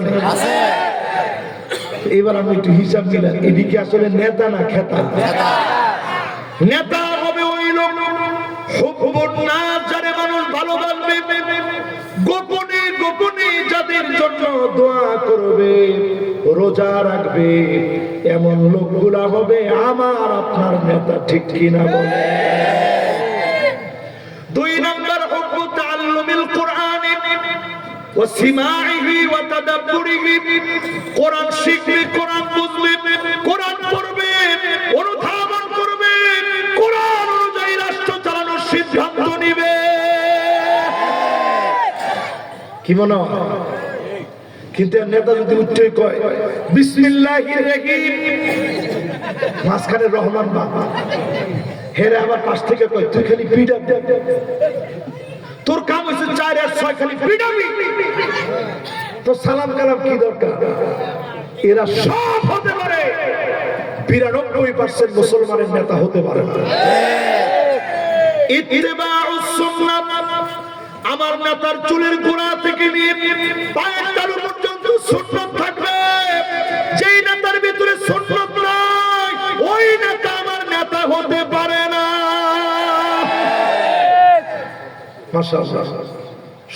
এবার আমি একটু হিসাব দিলাম, এদিকে আসলে নেতা না খেতা? নেতা হবে ওই লোক হুব্বুন নাস, যারে মানুষ ভালোবাসবে, গোপনে গোপনে যাদের জন্য দোয়া করবে, রোজা রাখবে, এমন লোকগুলা হবে আমার আপনার নেতা। ঠিক কিনা বলে? 2 নম্বর হুব্বু তাআল্লুমিল কুরআন ওয়া সিমাইহি ওয়া তাদাব্বুরিহি, কোরআন শিখবে, কোরআন বুঝবে, কোরআন পড়বে, অনুধাবন কি মনে হয়? কিন্তু নেতা যদি উঠে কয় বিসমিল্লাহির রহিম, মাঝখানে রহমান বাবা, হেরে আবার পাশ থেকে কয় তুই খালি পিডা, তোর কাম হয়েছে 4 আর 6 খালি পিডাবি, তো সালাম কালাম কি দরকার? এরা সব হতে পারে, 92% মুসলমানের নেতা হতে পারে না। ইত্তেবাউস সুন্নাহ, আমার নেতার চুলের গোড়া থেকে নিয়ে পায়ের তালু পর্যন্ত সুন্নাত থাকবে। যেই নেতার ভিতরে সুন্নাত নাই, ওই নেতা আমার নেতা হতে পারে না। মাশাআল্লাহ,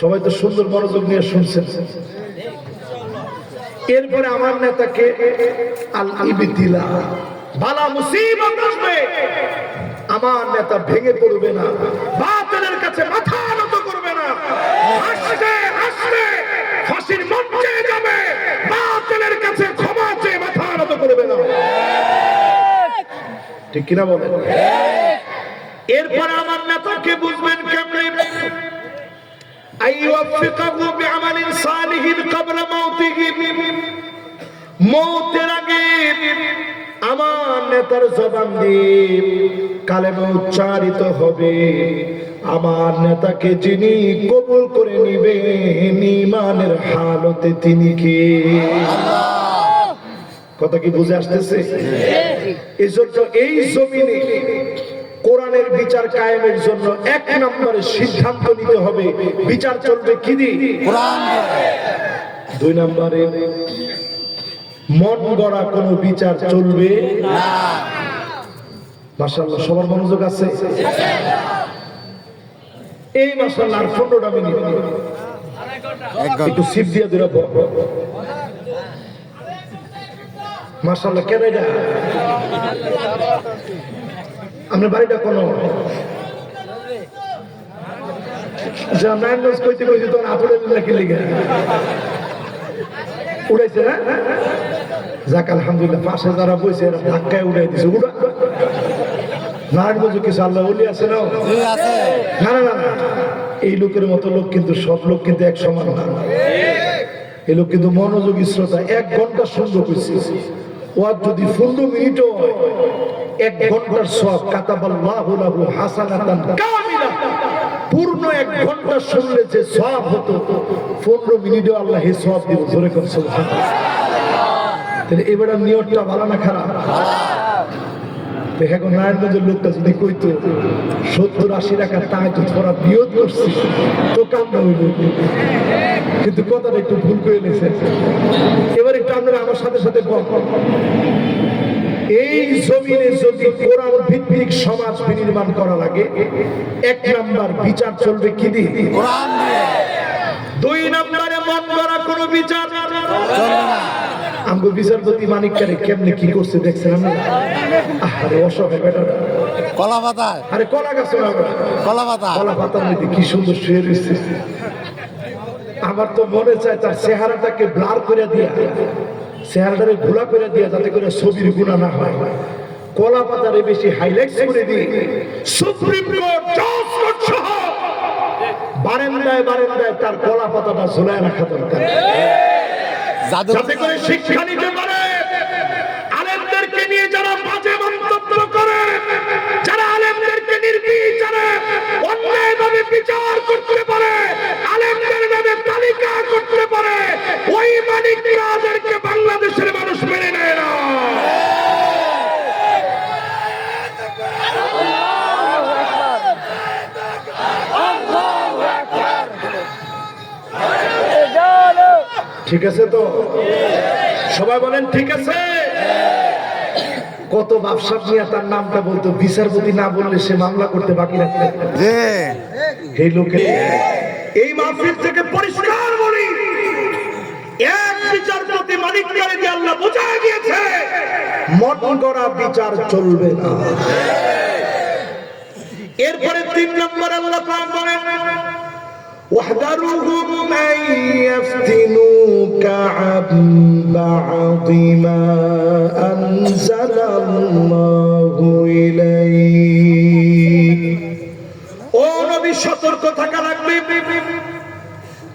সবাই তো সুন্দর মনোযোগ নিয়ে শুনছেন। এরপরে আমার নেতাকে আল ইবতিলা, বালা মুসিবত আসবে, আমার নেতা ভেঙে পড়বে না, বাতিলের কাছে মাথা নত করবে না, হাসবে হাসবে, ফাঁসির মঞ্চে যাবে, বাতিলের কাছে ক্ষমা চেয়ে মাথা নত করবে না। ঠিক কিনা বলেন? এরপরে আমার নেতাকে বুঝবেন কেমনে? আইওয়াফিকাহু বিআমালিন সালিহিন ক্বাবলা মাউতিহি, মওতের আগে আমার নেতার জবান দিয়ে কালেমা উচ্চারিত হবে। আমার নেতাকে যিনি কবুল করে নিবেন, ঈমানের হালতে তিনি কে? কথা কি বুঝে আসতেছে? এজন্য এই জমিনে কোরআনের বিচার কায়েমের জন্য 1 নম্বরে সিদ্ধান্ত নিতে হবে, বিচার চলবে কি দিয়ে? কোরআন। 2 নম্বরে মন গড়া কোনো বিচার চলবে না। মাশাআল্লাহ, সবার মনোযোগ আছে? এই মাশাআল্লাহ, আর 15টা মিনিট একটু সিপ দিয়ে দিল। মাশাআল্লাহ, কেন এটা? আপনার বাড়িটা কোন? নারায়ণগঞ্জ কইতে কইতে তখন আতুরে নাকি লিগে উড়াইছে না? যাক আলহামদুলিল্লাহ, পাশে যারা বইছে এরা ধাক্কায় উড়াই দিছে। উড়া নারায়ণগঞ্জ কিছু আল্লাহ ওলি আছে না? না না না, এই লোকের মতো লোক কিন্তু সব লোক কিন্তু এক সমান না। এই লোক কিন্তু মনোযোগী শ্রোতা। 1 ঘন্টা সুন্দর করছে, ওয়াজ যদি 15 মিনিটও হয়, 1 ঘন্টার সওয়াব কাতাবাল্লাহু লাহু হাসানাতান কামিলা। পূর্ণ 1 ঘন্টা শুনলে যে সওয়াব হতো, 15 মিনিটও আল্লাহ এই সওয়াব দিবে। জোরে করে সুবহানাল্লাহ। তাহলে এবারে নিয়তটা ভালো না খারাপ? দেখো, নারায়ণগঞ্জের লোকটা যদি কইতো 70-80 টাকা তাহাজ্জুদ পড়া নিয়ত করছি, তো কামনা হইল, কিন্তু কথাটা একটু ভুল করে নিয়েছে। এবার একটু আপনারা আমার সাথে সাথে বলুন, এই জমিনে যদি কোরআন ভিত্তিক সমাজ বিনির্মাণ করা লাগে, 1 নাম্বার বিচার চলবে কি দিয়ে? কোরআন দিয়ে। 2 নম্বরে মন গড়া কোনো বিচার চলবে না। আমগো বিচারপতি মানিককারে কেমনে কি করছে দেখছেন আপনারা? আরে অসহায় বেটারা, কলা পাতায়, আরে কলা গাছ না, কলা পাতা, কলা পাতার মধ্যে কি সুন্দর শুয়ে রয়েছে। আমার তো মনে চায় তার চেহারাটাকে ব্লার করে দিয়া, চেহারাটাকে ঘোলা করে দিয়া, যাতে করে ছবির গুণা না হয়। কলা পাতারে বেশি হাইলাইট করে দিয়ে সুপ্রিম কোর্ট, জজ কোর্ট সহ বারান্দায় বারান্দায় তার কলা পাতাটা ঝুলায় রাখা দরকার, যাতে করে শিক্ষা নিতে পারে। আলেমদেরকে নিয়ে যারা বাজে মন্তব্য করে, যারা আলেমদেরকে নির্বিচারে অন্যায়ভাবে বিচার করতে পারে, আলেমদের নামে তালিকা করতে পারে, ওই মানিকরাদেরকে বাংলাদেশের মানুষ মেনে নেয় না। ঠিক আছে তো? সবাই বলেন ঠিক আছে? কত ব্যবসা নিয়ে তার নামটা বলতো, বিচারপতি না বললে সে মামলা করতে বাকি রাখতে। এই লোকের এই মাহফিল থেকে পরিষ্কার বলি, 1 বিচারপতি মানিককারে দিয়ে আল্লাহ বোঝায় দিয়েছে, মন গড়া বিচার চলবে না। এরপরে 3 নম্বর আল্লাহ পাক বলেন, واحذرهم أن يفتنوك عن بعض ما أنزل الله إليك। ও নবী, সতর্ক থাকা লাগবে,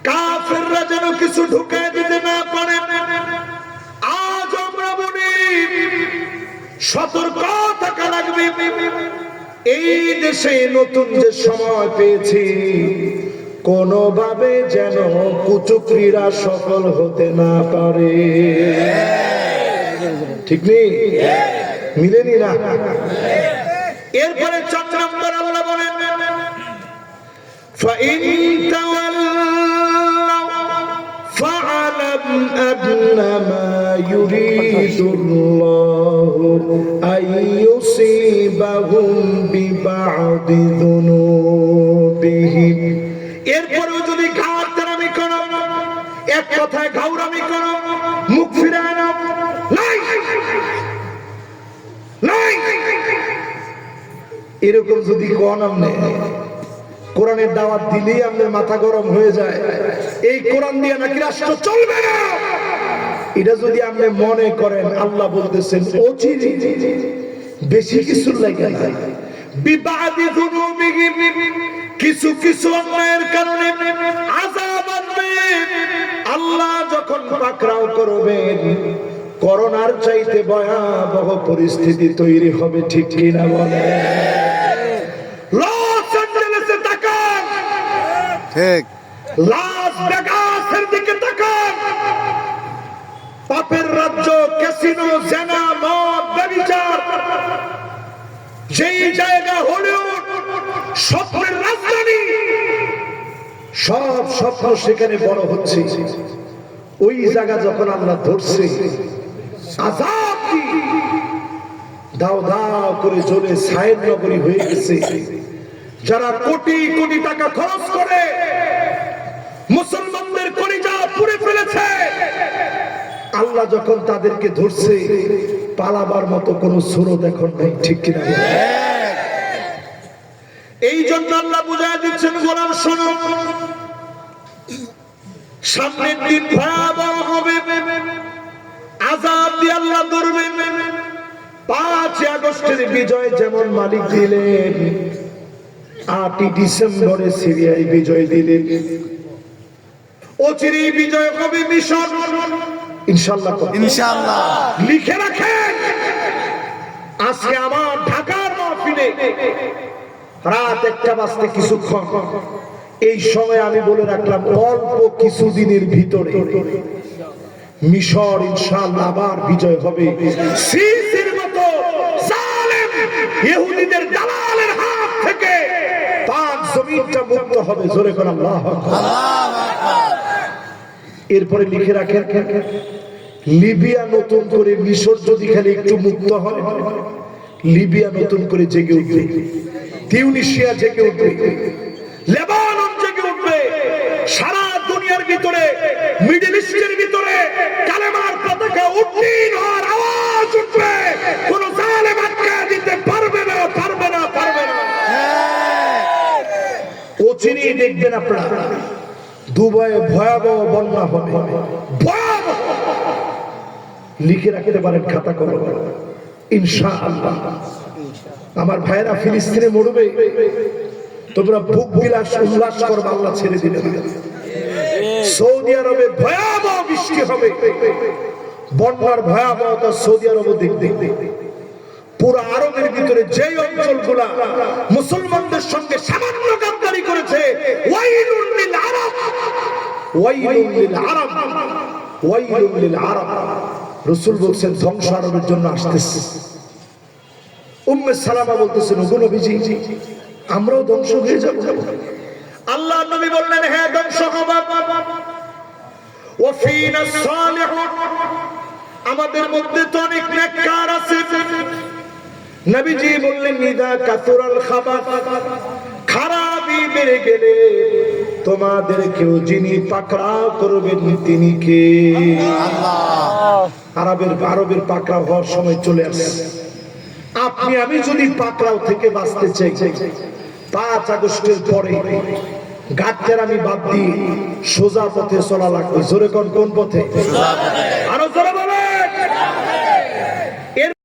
কাফেররা যেন কিছু ঢুকায় দিতে না পারে। আজ আমরা বলি সতর্ক থাকা লাগবে। এই দেশে নতুন যে সময় পেয়েছি, কোনোভাবে যেন কুচক্রীরা সফল হতে না পারে। ঠিক নেই? মিলেনি না? এরপরে 4 নম্বর আল্লাহ বলেন فَإِن تَوَلَّوْا فَاعْلَمْ أَنَّمَا يُرِيدُ اللَّهُ أَن يُصِيبَهُم بِبَعْضِ ذُنُوبِهِمْ। এরপরেও যদি ঘাটতারামি করো, এক কথায় ঘাউরামি করো, মুখ ফিরায় নাও, নাই নাই এরকম যদি কোন আমনে কোরআনের দাওয়াত দিলেই আমাদের মাথা গরম হয়ে যায়, এই কোরআন দিয়ে নাকি রাষ্ট্র চলবে না, এটা যদি আপনি মনে করেন, আল্লাহ বলতেছেন অচিরে বেশি কিছু লাগে না, বিবাদি যুনুবিহিম, কিছু কিছু অন্যায়ের কারণে আযাব আসবে। আল্লাহ যখন পাকড়াও করবেন, করোনার চাইতে ভয়াবহ পরিস্থিতি তৈরি হবে। ঠিক কিনা বলে? লস অ্যাঞ্জেলেসে তাকান, ঠিক। লাস ভেগাসের দিকে তাকান, পাপের রাজ্য, ক্যাসিনো, জেনা, মদ, ব্যভিচার, যেই জায়গা হলিউড, স্বপ্নের রাজধানী, সব স্বপ্ন সেখানে বড় হচ্ছে। ওই জায়গা যখন আল্লাহ ধরছে, আযাব কি দাও দাও করে জ্বলে ছায়ের নগরী হয়ে গেছে। যারা কোটি কোটি টাকা খরচ করে মুসলমানদের কলিজা পুড়ে ফেলেছে, আল্লাহ যখন তাদেরকে ধরছে, পালাবার মতো কোনো সুরত এখন নেই। ঠিক কিনা? এই জন্য আল্লাহ বুঝায় দিচ্ছেন, গোলাম শোনো, সামনের দিন ভয়াবহ হবে, আযাব দিয়ে আল্লাহ ধরবেন। 5 আগস্টের বিজয় যেমন মালিক দিলেন, 8 ডিসেম্বরে সিরিয়ায় বিজয় দিলেন, অচিরে বিজয় হবে মিশর, ইনশাআল্লাহ। ইনশাআল্লাহ। লিখে রাখেন, আজকে আমার ঢাকার মাহফিলে রাত 1টা বাজতে কিছুক্ষণ, এই সময় আমি বলে রাখলাম, অল্প কিছুদিনের ভিতরে মিশর ইনশাআল্লাহ আবার বিজয় হবে। সিসির মতো জালেম ইহুদিদের দালালের হাত থেকে পাক জমিনটা মুক্ত হবে। জোরে করে আল্লাহু আকবার। এরপরে লিখে রাখেন, লিবিয়া নতুন করে, মিশর যদি খালি একটু মুক্ত হয়, লিবিয়া নতুন করে জেগে উঠবে, তিউনিসিয়া জেগে উঠবে, লেবানন জেগে উঠবে, সারা দুনিয়ার ভিতরে, মিডল ইস্টের ভিতরে কালেমার পতাকা উড্ডীন হওয়ার আওয়াজ উঠবে। কোন জালেম আটকে দিতে পারবে না, পারবে না, পারবে না। অচিরেই দেখবেন আপনারা দুবাইয়ে ভয়াবহ বন্যা হবে, ভয়াবহ। লিখে রাখতে পারেন খাতা কলম, ইনশাআল্লাহ। আমার ভাইরা ফিলিস্তিনে মরবে, তোমরা বুক বিলাস উল্লাস করবে, আল্লাহ ছেড়ে দিলে। সৌদি আরবে ভয়াবহ বৃষ্টি হবে, বন্যার ভয়াবহতা সৌদি আরব দেখতে। পুরো আরবের ভিতরে যে অঞ্চলগুলা মুসলমানদের সঙ্গে সামান্য গাদ্দারি করেছে, ওয়াইলুল লিল আরব, ওয়াইলুল লিল আরব, ওয়াইলুল লিল আরব। রাসূল বলেন ধ্বংস আরবের জন্য আসতেছে। উম্মে সালামা বলতেছেন, ওগো নবীজি, আমরাও ধ্বংস হয়ে যাব। আল্লাহ নবী বললেন, হ্যাঁ ধ্বংস হবে। ওয়া ফিনা সালিহুন, আমাদের মধ্যে তো অনেক নেককার আছে। নবীজি বললেন, ইদা কাসুরাল খাবাস, খারাপি বেড়ে গেলে তোমাদের কেউ যিনি পাকড়াও করবেন তিনি কে? আল্লাহ। আরবের পাকড়াও হওয়ার সময় চলে আসে। আপনি আমি যদি পাকড়াও থেকে বাঁচতে চাই, 5 আগস্টের পরে গাছের আমি বাদ দিয়ে সোজা পথে চলা লাগবে। জোরে কোন পথে? আরো জোরে বলেন।